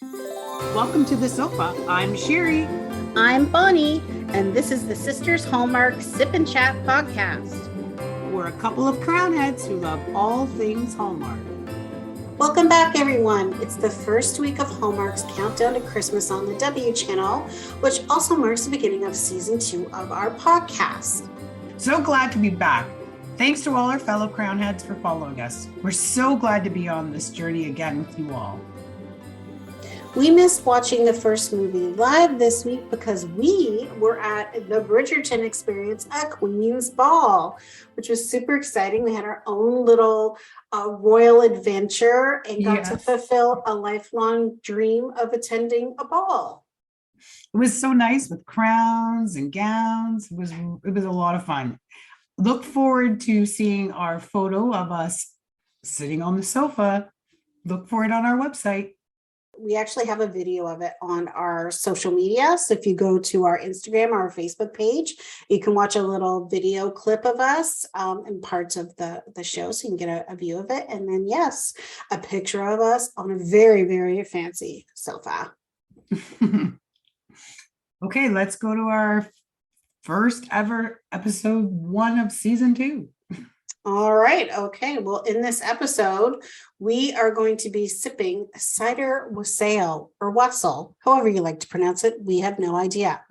Welcome to the sofa. I'm Sherry. I'm Bonnie, and this is the Sisters Hallmark Sip and Chat podcast. We're a couple of Crownheads who love all things Hallmark. Welcome back, everyone. It's the first week of Hallmark's Countdown to Christmas on the W channel, which also marks the beginning of season 2 of our podcast. So glad to be back. Thanks to all our fellow Crownheads for following us. We're so glad to be on this journey again with you all. We missed watching the first movie live this week because we were at the Bridgerton experience at Queen's Ball, which was super exciting. We had our own little royal adventure and got to fulfill a lifelong dream of attending a ball. It was so nice with crowns and gowns. It was a lot of fun. Look forward to seeing our photo of us sitting on the sofa. Look for it on our website. We actually have a video of it on our social media. So if you go to our Instagram or our Facebook page, you can watch a little video clip of us and parts of the show so you can get a view of it. And then, yes, a picture of us on a very, very fancy sofa. Okay, let's go to our first ever episode 1 of season 2. All right. Okay. Well, in this episode, we are going to be sipping cider wassail or wassail, however you like to pronounce it. We have no idea.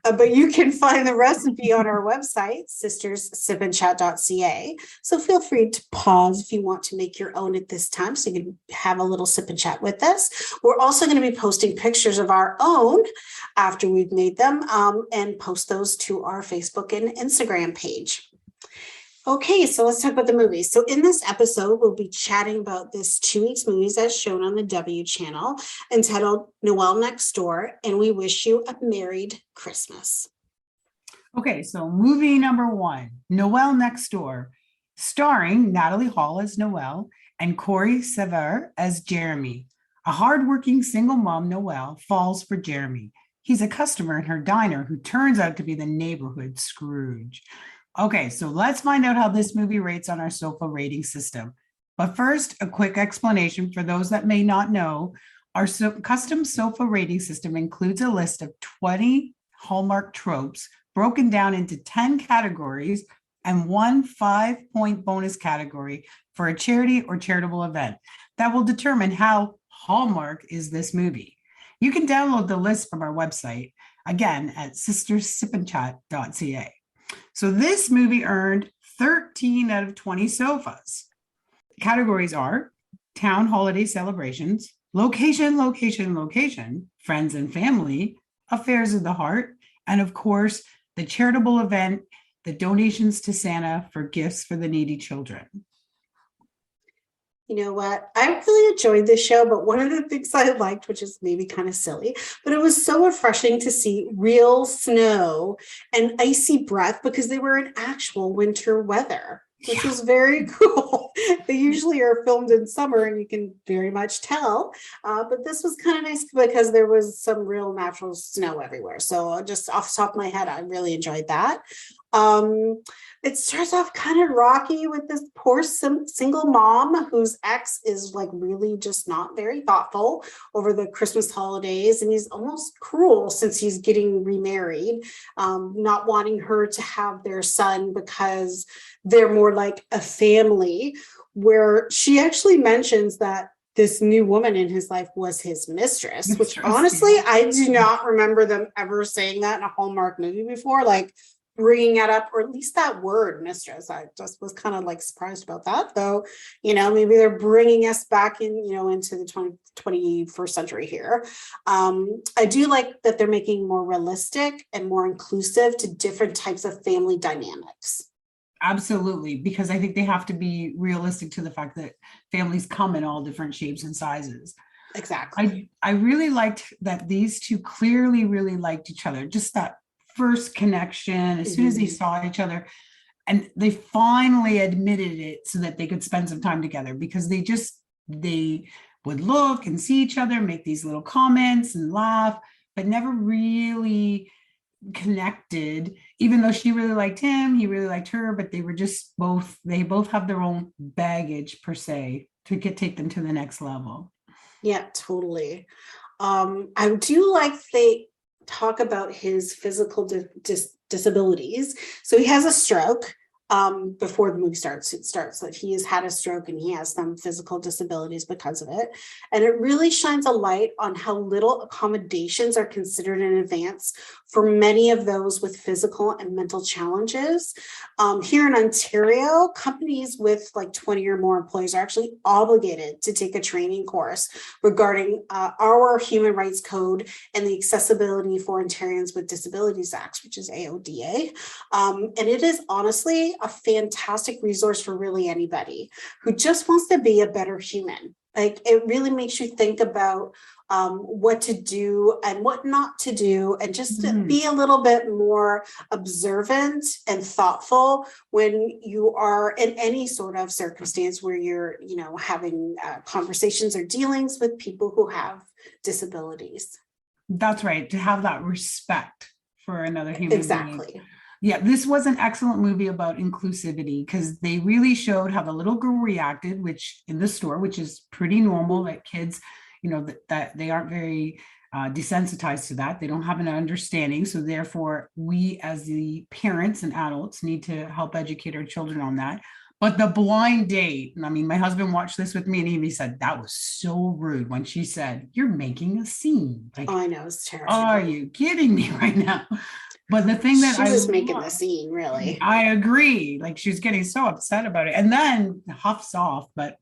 But you can find the recipe on our website, sisterssipandchat.ca. So feel free to pause if you want to make your own at this time so you can have a little sip and chat with us. We're also going to be posting pictures of our own after we've made them and post those to our Facebook and Instagram page. Okay, so let's talk about the movies. So in this episode, we'll be chatting about this 2 weeks movies as shown on the W channel entitled Noel Next Door, and we wish you a merried Christmas. Okay, so movie number 1, Noel Next Door, starring Natalie Hall as Noel and Corey Sever as Jeremy. A hardworking single mom, Noel, falls for Jeremy. He's a customer in her diner who turns out to be the neighborhood Scrooge. Okay, so let's find out how this movie rates on our sofa rating system. But first, a quick explanation for those that may not know. Our custom sofa rating system includes a list of 20 Hallmark tropes broken down into 10 categories and 1 5-point bonus category for a charity or charitable event that will determine how Hallmark is this movie. You can download the list from our website, again, at sisterssipandchat.ca. So this movie earned 13 out of 20 sofas. Categories are town holiday celebrations, location, friends and family, affairs of the heart, and of course, the charitable event, the donations to Santa for gifts for the needy children. You know what? I really enjoyed this show, but one of the things I liked, which is maybe kind of silly, but it was so refreshing to see real snow and icy breath because they were in actual winter weather, which was very cool. They usually are filmed in summer and you can very much tell, but this was kind of nice because there was some real natural snow everywhere. So just off the top of my head, I really enjoyed that. It starts off kind of rocky with this poor single mom whose ex is like really just not very thoughtful over the Christmas holidays. And he's almost cruel since he's getting remarried, not wanting her to have their son because they're more like a family, where she actually mentions that this new woman in his life was his mistress, which honestly, I do not remember them ever saying that in a Hallmark movie before. Like, bringing that up, or at least that word mistress. I just was kind of like surprised about that, though. Maybe they're bringing us back in, into the 21st century here. I do like that they're making more realistic and more inclusive to different types of family dynamics. Absolutely, because I think they have to be realistic to the fact that families come in all different shapes and sizes. Exactly. I really liked that these two clearly really liked each other. Just that first connection, as soon as they saw each other, and they finally admitted it so that they could spend some time together, because they would look and see each other, make these little comments and laugh, but never really connected, even though she really liked him, he really liked her, but they both have their own baggage per se to take them to the next level. Yeah, totally. I do like they talk about his physical disabilities. So he has a stroke. Before the movie starts, it starts that he has had a stroke and he has some physical disabilities because of it. And it really shines a light on how little accommodations are considered in advance for many of those with physical and mental challenges. Here in Ontario, companies with like 20 or more employees are actually obligated to take a training course regarding our Human Rights Code and the Accessibility for Ontarians with Disabilities Act, which is AODA. And it is honestly a fantastic resource for really anybody who just wants to be a better human. Like, it really makes you think about what to do and what not to do, and just to be a little bit more observant and thoughtful when you are in any sort of circumstance where you're, having conversations or dealings with people who have disabilities. That's right. To have that respect for another human being. Exactly. Yeah, this was an excellent movie about inclusivity because they really showed how the little girl reacted, which in the store, which is pretty normal, that kids, that they aren't very desensitized to that. They don't have an understanding. So therefore, we as the parents and adults need to help educate our children on that. But the blind date, I mean, my husband watched this with me and he said, that was so rude when she said, "You're making a scene." Like, I know, it's terrible. are you kidding me right now? But the thing that she was making the scene, really. I agree. Like, she was getting so upset about it and then huffs off. But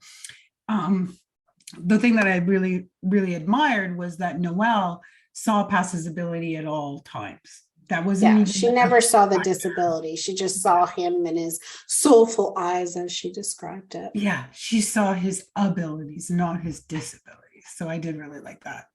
the thing that I really, really admired was that Noel saw past his ability at all times. That wasn't she never saw the disability. She just saw him in his soulful eyes, as she described it. Yeah, she saw his abilities, not his disabilities. So I did really like that.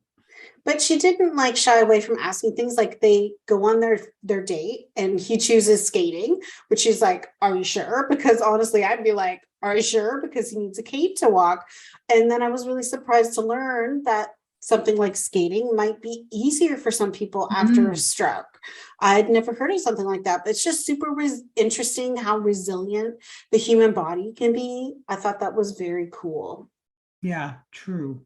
But she didn't shy away from asking things. Like, they go on their date and he chooses skating, which she's like, "Are you sure?" Because honestly, I'd be like, "Are you sure?" Because he needs a cane to walk. And then I was really surprised to learn that something like skating might be easier for some people after a stroke. I'd never heard of something like that, but it's just super interesting how resilient the human body can be. I thought that was very cool. Yeah, true.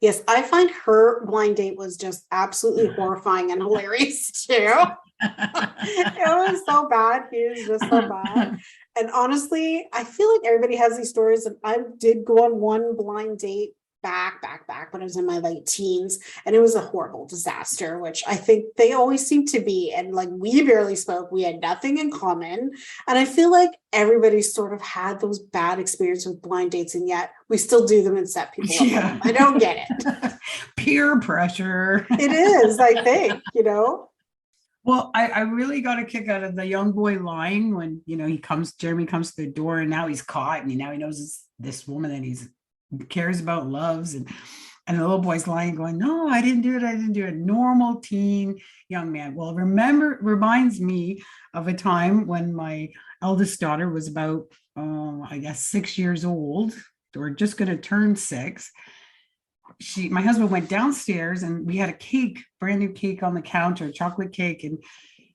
Yes, I find her blind date was just absolutely horrifying and hilarious too. It was so bad. He is just so bad. And honestly, I feel like everybody has these stories. And I did go on one blind date back when I was in my late teens, and it was a horrible disaster, which I think they always seem to be. And we barely spoke, we had nothing in common. And I feel like everybody sort of had those bad experiences with blind dates, and yet we still do them and set people up. Yeah. I don't get it. Peer pressure. It is, I think, Well, I really got a kick out of the young boy line when, Jeremy comes to the door and now he's caught and now he knows this woman that he's cares about, loves, and the little boy's lying going, "No, I didn't do it. Normal teen young man." Well, reminds me of a time when my eldest daughter was about, I guess 6 years old, or just going to turn 6. My husband went downstairs and we had a cake, brand new cake on the counter, chocolate cake, and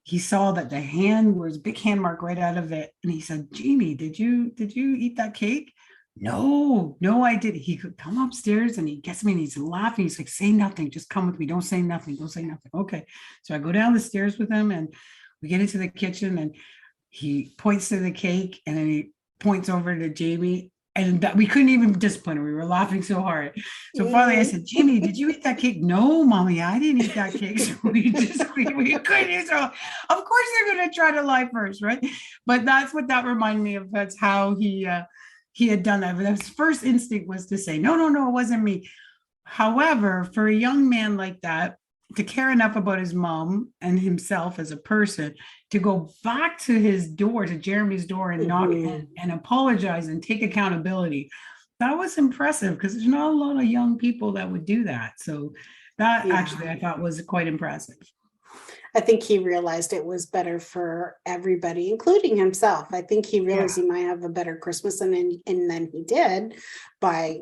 he saw that the hand was big hand mark right out of it, and he said, "Jamie, did you eat that cake?" No, I did. He could come upstairs and he gets me and he's laughing. He's like, "Say nothing, just come with me. Don't say nothing. Okay. So I go down the stairs with him and we get into the kitchen and he points to the cake and then he points over to Jamie, and that we couldn't even discipline her. We were laughing so hard. So finally I said, "Jamie, did you eat that cake?" "No, Mommy, I didn't eat that cake." So we couldn't. So of course they're going to try to lie first, right? But that's what that reminded me of. That's how he had done that. But his first instinct was to say, no, it wasn't me. However, for a young man like that, to care enough about his mom and himself as a person, to go back to his door, to Jeremy's door, and knock and apologize and take accountability, that was impressive because there's not a lot of young people that would do that. So that actually I thought was quite impressive. I think he realized it was better for everybody, including himself. I think he realized he might have a better Christmas, and then he did by,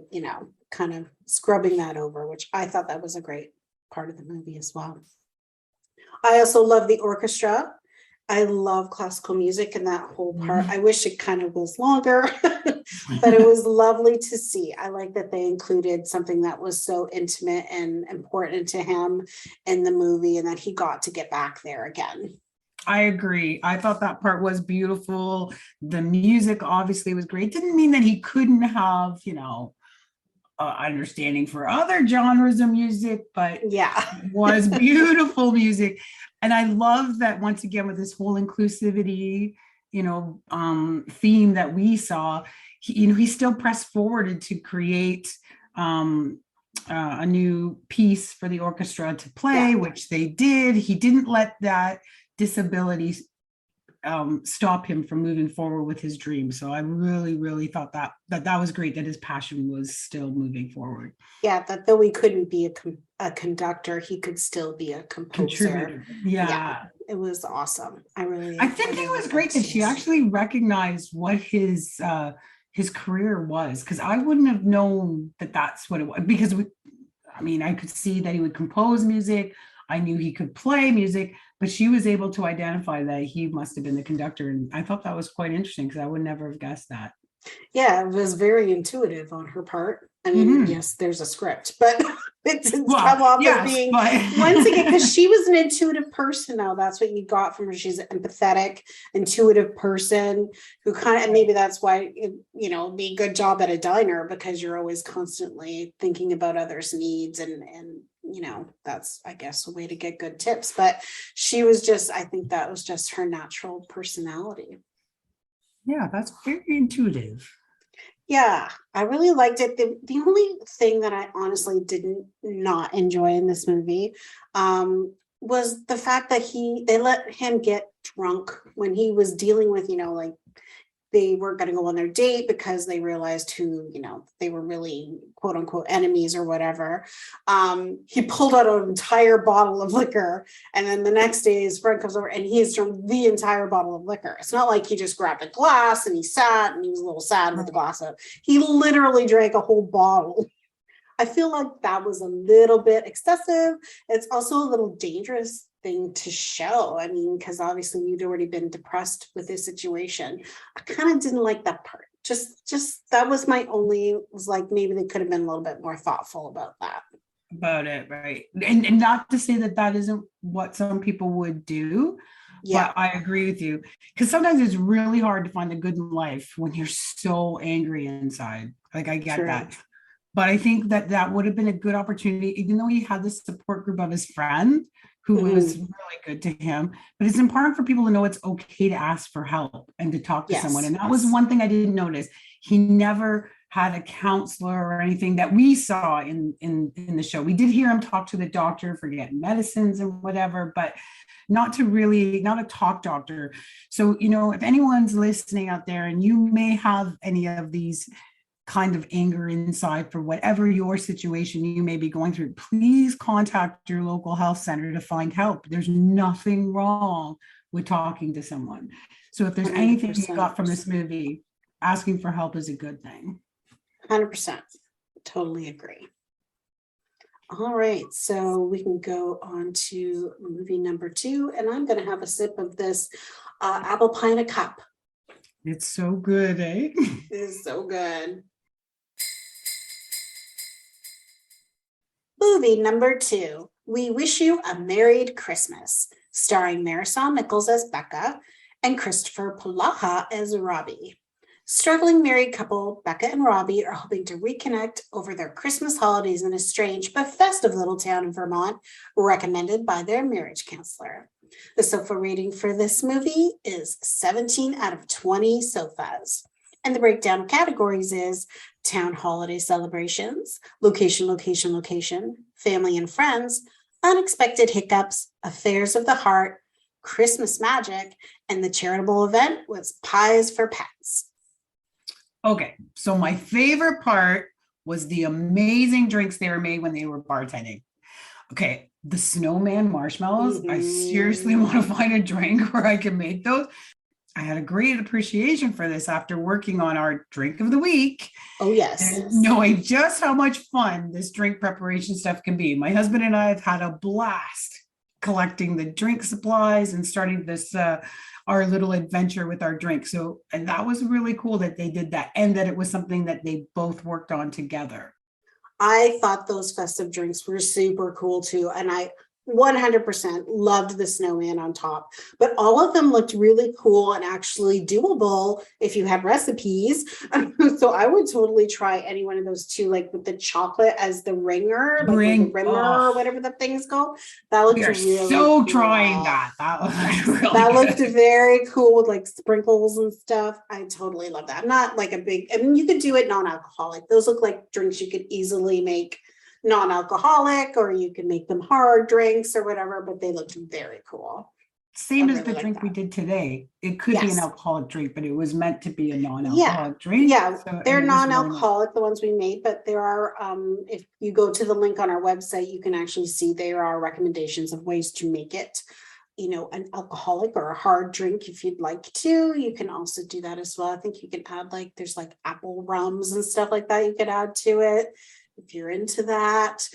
kind of scrubbing that over, which I thought that was a great part of the movie as well. I also love the orchestra. I love classical music and that whole part. I wish it kind of was longer. but it was lovely to see. I like that they included something that was so intimate and important to him in the movie, and that he got to get back there again. I agree. I thought that part was beautiful. The music obviously was great. Didn't mean that he couldn't have, understanding for other genres of music, but Yeah. it was beautiful music. And I love that once again with this whole inclusivity, theme that we saw, he still pressed forward to create a new piece for the orchestra to play, which they did. He didn't let that disability stop him from moving forward with his dream. So I really, really thought that was great, that his passion was still moving forward. Yeah, that though he couldn't be a conductor, he could still be a composer. Yeah. It was awesome. I think it was great that she actually recognized what his career was, because I wouldn't have known that that's what it was, because I could see that he would compose music. I knew he could play music, but she was able to identify that he must have been the conductor. And I thought that was quite interesting, because I would never have guessed that. Yeah, it was very intuitive on her part. I mean, yes, there's a script, but it didn't come off as being, once again, because she was an intuitive person. Now that's what you got from her. She's an empathetic, intuitive person who and maybe that's why, be a good job at a diner, because you're always constantly thinking about others' needs and that's, I guess, a way to get good tips. But she was I think that was just her natural personality. Yeah, that's very intuitive. Yeah, I really liked it. The only thing that I honestly didn't not enjoy in this movie was the fact that they let him get drunk when he was dealing with, they weren't going to go on their date because they realized who, they were really quote unquote enemies or whatever. He pulled out an entire bottle of liquor, and then the next day his friend comes over and he has drunk the entire bottle of liquor. It's not like he just grabbed a glass and he sat and he was a little sad with the glass up. He literally drank a whole bottle. I feel like that was a little bit excessive. It's also a little dangerous thing to show. Because obviously you'd already been depressed with this situation. I kind of didn't like that part. Just that was my only, was like, maybe they could have been a little bit more thoughtful about that. About it, right. And not to say that isn't what some people would do. Yeah, but I agree with you, because sometimes it's really hard to find the good in life when you're so angry inside. Like, I get that. But I think that would have been a good opportunity, even though he had this support group of his friend who was really good to him. But it's important for people to know it's okay to ask for help and to talk to someone. And that was one thing I didn't notice. He never had a counselor or anything that we saw in the show. We did hear him talk to the doctor for getting medicines and whatever, but not a talk doctor. So, if anyone's listening out there and you may have any of these kind of anger inside for whatever your situation you may be going through, please contact your local health center to find help. There's nothing wrong with talking to someone. So if there's 100%. Anything you got from this movie, asking for help is a good thing. 100%. Totally agree. All right, so we can go on to movie number 2, and I'm going to have a sip of this apple pie in a cup. It's so good, eh? It is so good. Movie number 2, We Wish You a Merry Christmas, starring Marisol Nichols as Becca and Christopher Polaha as Robbie. Struggling married couple Becca and Robbie are hoping to reconnect over their Christmas holidays in a strange but festive little town in Vermont, recommended by their marriage counselor. The SOFA rating for this movie is 17 out of 20 SOFAs. And the breakdown of categories is town holiday celebrations, location, location, location, family and friends, unexpected hiccups, affairs of the heart, Christmas magic, and the charitable event was Pies for Pets. Okay, so my favorite part was the amazing drinks they were made when they were bartending. Okay, the snowman marshmallows. I seriously want to find a drink where I can make those. I had a great appreciation for this after working on our drink of the week. Oh, yes. And knowing just how much fun this drink preparation stuff can be. My husband and I have had a blast collecting the drink supplies and starting this our little adventure with our drink. So, and that was really cool that they did that, and that it was something that they both worked on together. I thought those festive drinks were super cool too. And I 100% loved the snowman on top, but all of them looked really cool and actually doable if you had recipes. So I would totally try any one of those two, like with the chocolate as the ringer, like or the rimmer or whatever the thing's called. That looked We are really so cool. trying that. That was really That looked good. very cool with like sprinkles and stuff. I totally love that. I'm not like a big, I mean, you could do it non-alcoholic. Those look like drinks you could easily make non-alcoholic, or you can make them hard drinks or whatever, but they looked very cool. Same I as really the like drink we that. did today. It could be an Yes. alcoholic drink, but it was meant to be a Yeah. non-alcoholic drink. Yeah. So, and They're it was really nice. non-alcoholic, the ones we made, but there are, if you go to the link on our website, you can actually see there are recommendations of ways to make it, you know, an alcoholic or a hard drink if you'd like to. You can also do that as well. I think you can add like, there's like apple rums and stuff like that you could add to it if you're into that.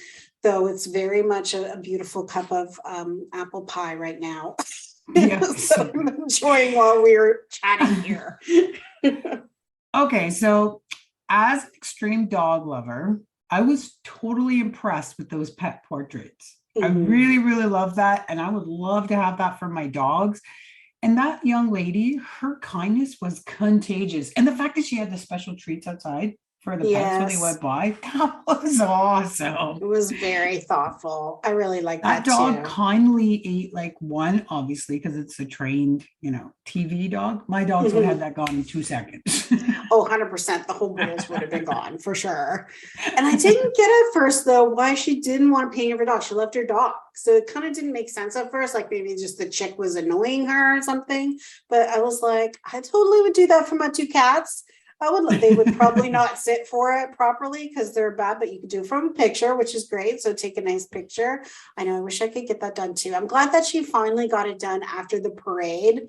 Though it's very much a beautiful cup of apple pie right now. Yeah. So I'm enjoying while we're chatting here. Okay, so as an extreme dog lover, I was totally impressed with those pet portraits. I Mhm. really, really love that. And I would love to have that for my dogs. And that young lady, her kindness was contagious. And the fact that she had the special treats outside for the pets when they Yes, went by, that was awesome. it was very thoughtful. I really like That that dog too. kindly ate like one, obviously, because it's a trained, TV dog. My dogs would have Mhm. that gone in 2 seconds. Oh, 100%. The whole bowls would have been gone for sure. And I didn't get at first, though, why she didn't want to pay her dog. She left her dog. So it kind of didn't make sense at first. Like maybe just the chick was annoying her or something. But I was like, I totally would do that for my two cats. They would probably not sit for it properly because they're bad, but you could do it from a picture, which is great. So take a nice picture. I know, I wish I could get that done too. I'm glad that she finally got it done after the parade.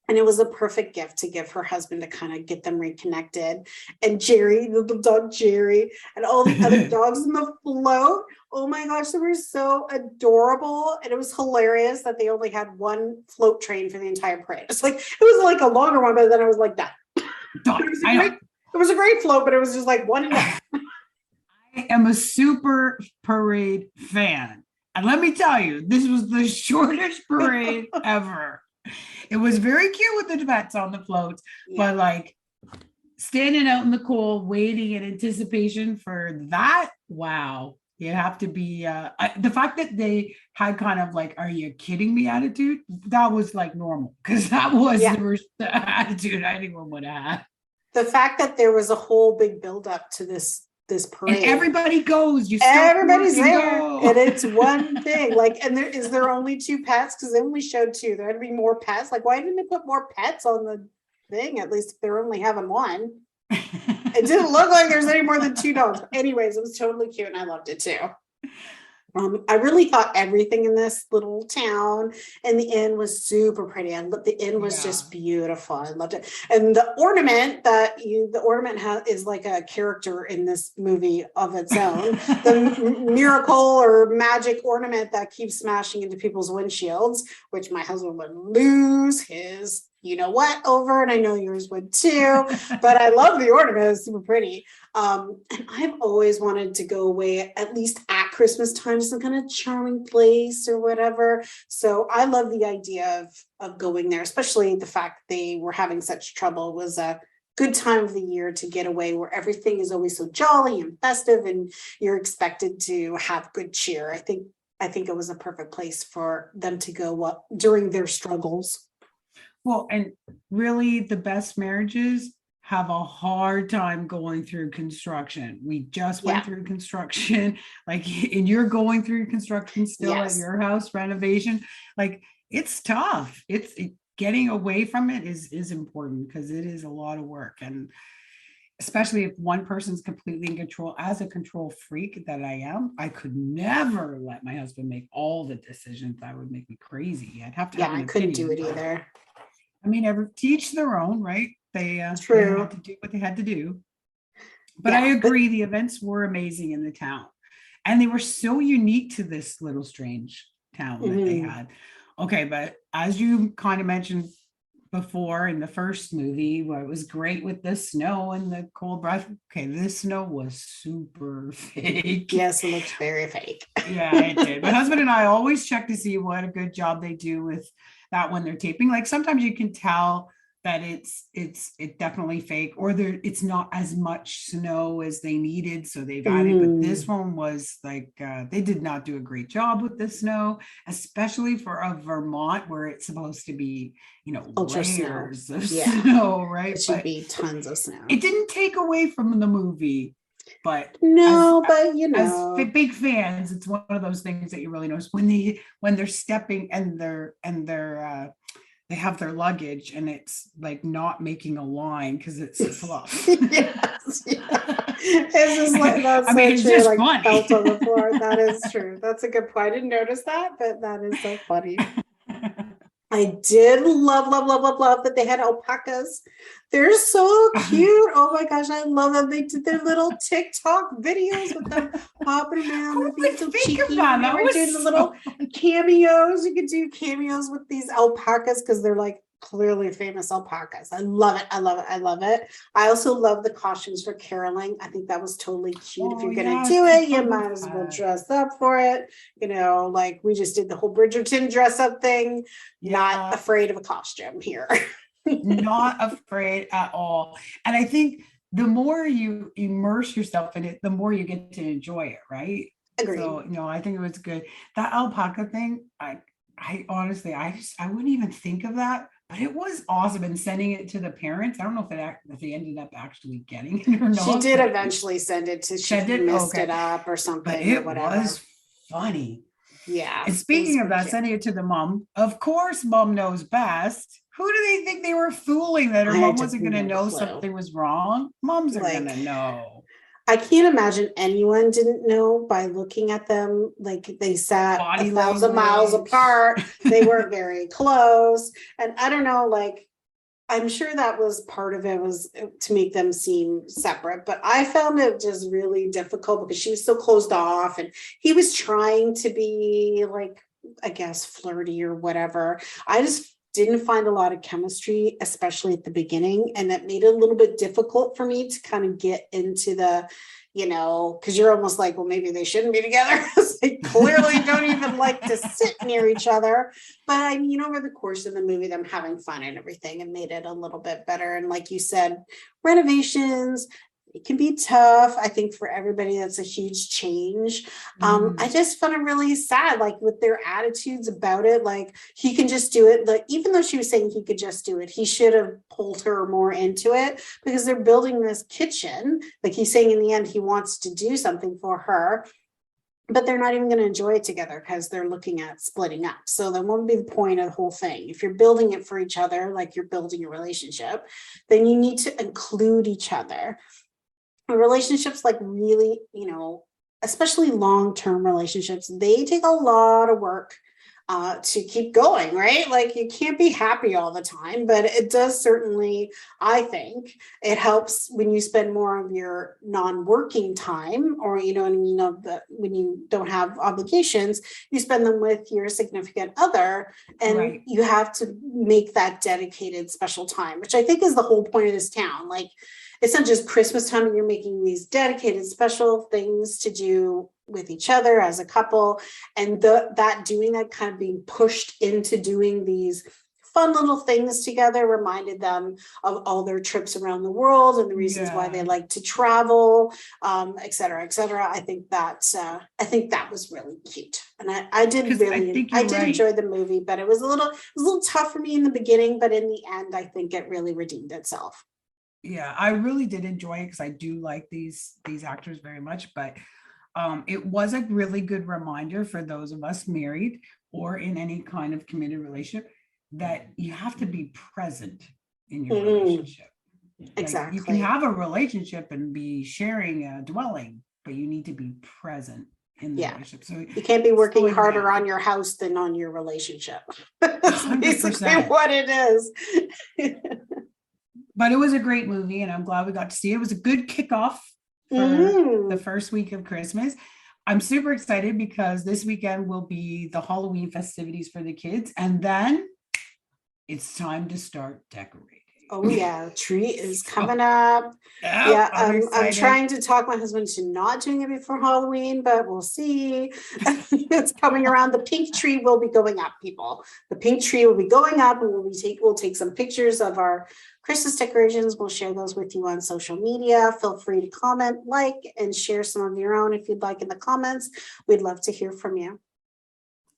And it was a perfect gift to give her husband to kind of get them reconnected. And Jerry, the little dog Jerry, and all the other dogs in the float. Oh my gosh, they were so adorable. And it was hilarious that they only had one float train for the entire parade. It was like a longer one, but then I was like, that. Dog, I know. It was a great float, but it was just like one and done. I am a super parade fan. And let me tell you, this was the shortest parade ever. It was very cute with the pets on the floats, but like standing out in the cold, waiting in anticipation for that, wow. You have to be the fact that they had kind of like, are you kidding me attitude? That was like normal because that was the attitude anyone would have. The fact that there was a whole big buildup to this parade. And everybody goes, everybody's there. Go. And it's one thing. And there only two pets? Because then we showed two. There had to be more pets. Like, why didn't they put more pets on the thing? At least if they're only having one. It didn't look like there's any more than two dogs. Anyways, it was totally cute and I loved it too. I really thought everything in this little town and the inn was super pretty. The inn was just beautiful. I loved it. And the ornament is like a character in this movie of its own. The miracle or magic ornament that keeps smashing into people's windshields, which my husband would lose his over, and I know yours would too, but I love the ornament. It's super pretty. And I've always wanted to go away at least at Christmas time to some kind of charming place or whatever. So I love the idea of going there, especially the fact they were having such trouble. It was a good time of the year to get away where everything is always so jolly and festive and you're expected to have good cheer. I think it was a perfect place for them to go during their struggles. Well, and really the best marriages have a hard time going through construction. We just went through construction, and you're going through construction still at your house renovation. It's tough. Getting away from it is important because it is a lot of work. And especially if one person's completely in control. As a control freak that I am, I could never let my husband make all the decisions. That would make me crazy. I'd have to have an I couldn't opinion. do it either. I mean, teach their own, right? They had to do what they had to do. But I agree, the events were amazing in the town. And they were so unique to this Little Strange. town that they had. Okay, but as you kind of mentioned before in the first movie, where it was great with the snow and the cold breath. Okay, this snow was super fake. Yes, it looks very fake. Yeah, it did. My husband and I always check to see what a good job they do with that when they're taping. Like sometimes you can tell that it's definitely fake, or it's not as much snow as they needed, so they've added. But this one was like they did not do a great job with the snow, especially for a Vermont where it's supposed to be, Ultra layers snow. of snow, right? It should be tons of snow. It didn't take away from the movie, but as big fans, it's one of those things that you really notice when they're stepping and they have their luggage and it's like not making a line because it's fluff. Yes, yeah. It's just like that's it's true. just like funny. Felt on the floor. That is true. That's a good point. I didn't notice that, but that is so funny. I did love that they had alpacas. They're so cute. Oh my gosh, I love them. They did their little TikTok videos with them hopping around and being so cheeky. They were doing the little cameos. You could do cameos with these alpacas because they're like clearly famous alpacas. I love it. I love it. I also love the costumes for caroling. I think that was totally cute. If you're gonna do it, you might as well dress up for it. Like we just did the whole Bridgerton dress up thing. Yeah. Not afraid of a costume here. Not afraid at all. And I think the more you immerse yourself in it, the more you get to enjoy it, right? Agreed. So, I think it was good. That alpaca thing, I honestly, I wouldn't even think of that. But it was awesome, and sending it to the parents. I don't know if they ended up actually getting it or not. She did eventually send it to. She messed it up or something. But it was funny. Yeah. And speaking of that, sending it to the mom. Of course, mom knows best. Who do they think they were fooling? That her mom wasn't going to know something was wrong? Moms are going to know. I can't imagine anyone didn't know by looking at them. Like they sat 1,000 miles apart. They weren't very close. And I don't know, I'm sure that was part of it, was to make them seem separate. But I found it just really difficult because she was so closed off and he was trying to be I guess flirty or whatever. I just didn't find a lot of chemistry, especially at the beginning. And that made it a little bit difficult for me to kind of get into the, because you're almost like, well, maybe they shouldn't be together. They clearly don't even like to sit near each other. But over the course of the movie, them having fun and everything, and made it a little bit better. And like you said, renovations, it can be tough. I think for everybody, that's a huge change. I just found it really sad, with their attitudes about it. He can just do it. Even though she was saying he could just do it, he should have pulled her more into it because they're building this kitchen. He's saying in the end, he wants to do something for her, but they're not even going to enjoy it together because they're looking at splitting up. So that won't be the point of the whole thing. If you're building it for each other, like you're building a relationship, then you need to include each other. Relationships, really, especially long-term relationships, they take a lot of work to keep going, right? You can't be happy all the time, but it does certainly, I think it helps when you spend more of your non-working time, or when you don't have obligations, you spend them with your significant other, and you have to make that dedicated special time, which I think is the whole point of this town. It's not just Christmas time and you're making these dedicated special things to do with each other as a couple, and doing that kind of being pushed into doing these fun little things together reminded them of all their trips around the world and the reasons why they like to travel, et cetera, et cetera. I think that was really cute, and I did enjoy the movie, but it was a little tough for me in the beginning, but in the end, I think it really redeemed itself. Yeah, I really did enjoy it because I do like these actors very much, but it was a really good reminder for those of us married or in any kind of committed relationship that you have to be present in your relationship. Exactly. You can have a relationship and be sharing a dwelling, but you need to be present in the relationship. So you can't be working harder on your house than on your relationship. That's 100%. Basically what it is. But it was a great movie, and I'm glad we got to see it. It was a good kickoff for the first week of Christmas. I'm super excited because this weekend will be the Halloween festivities for the kids. And then it's time to start decorating. Oh yeah, tree is coming So, up. Yeah, I'm excited. trying to talk my husband to not doing it before Halloween, but we'll see. It's coming around. The pink tree will be going up, people. The pink tree will be going up, and we'll take some pictures of our Christmas decorations. We'll share those with you on social media. Feel free to comment, like, and share some of your own if you'd like in the comments. We'd love to hear from you.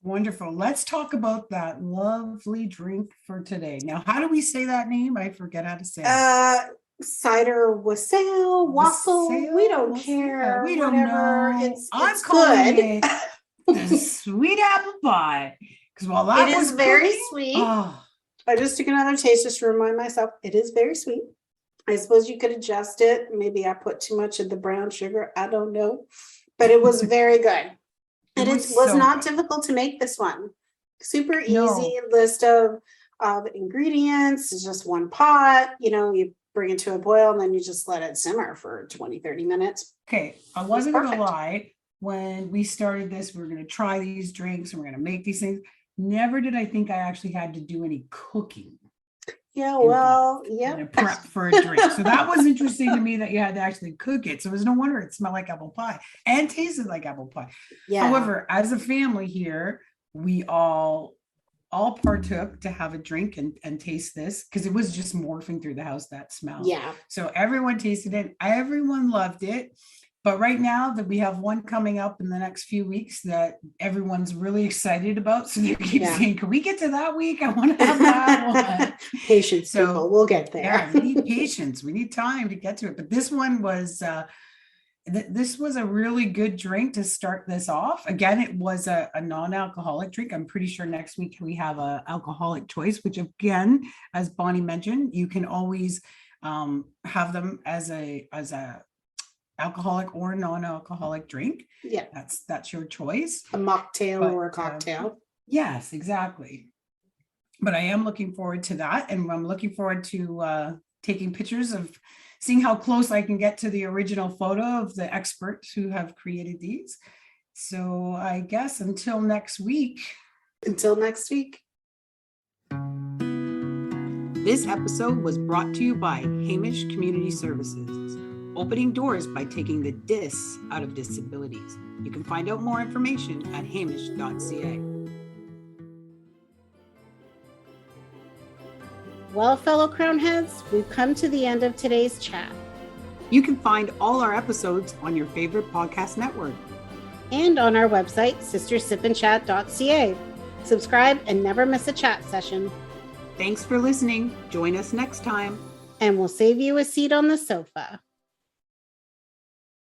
Wonderful. Let's talk about that lovely drink for today. Now, how do we say that name? I forget how to say it. Cider, wassail, wassail. We don't care. We don't whatever. know. It's good. It a sweet apple pie. Because while that it was is very cooking, sweet. oh, I just took another taste just to remind myself it is very sweet. I suppose you could adjust it. Maybe I put too much of the brown sugar. I don't know. But it was very good. And it was so not good. difficult to make this one. Super easy No. list of ingredients. It's just one pot. You bring it to a boil and then you just let it simmer for 20, 30 minutes. Okay, I wasn't going to perfect. lie. When we started this, we were going to try these drinks and we're going to make these things. Never did I think I actually had to do any cooking. Yeah, well, yeah. Prep for a drink. So that was interesting to me that you had to actually cook it. So it was no wonder it smelled like apple pie and tasted like apple pie. Yeah. However, as a family here, we all partook to have a drink and taste this because it was just morphing through the house, that smell. Yeah. So everyone tasted it. Everyone loved it. But right now that we have one coming up in the next few weeks that everyone's really excited about. So they keep saying, can we get to that week? I want to have that one. Patience, people. We'll get there. Yeah, we need patience. We need time to get to it. But this one was, this was a really good drink to start this off. Again, it was a non-alcoholic drink. I'm pretty sure next week we have a alcoholic choice, which again, as Bonnie mentioned, you can always have them as a alcoholic or non-alcoholic drink. Yeah, that's your choice. A mocktail or a cocktail. Yes, exactly. But I am looking forward to that, and I'm looking forward to taking pictures of seeing how close I can get to the original photo of the experts who have created these. So I guess until next week. Until next week. This episode was brought to you by Hamish Community Services, opening doors by taking the dis out of disabilities. You can find out more information at hamish.ca. Well, fellow Crownheads, we've come to the end of today's chat. You can find all our episodes on your favorite podcast network. And on our website, sistersipandchat.ca. Subscribe and never miss a chat session. Thanks for listening. Join us next time. And we'll save you a seat on the sofa.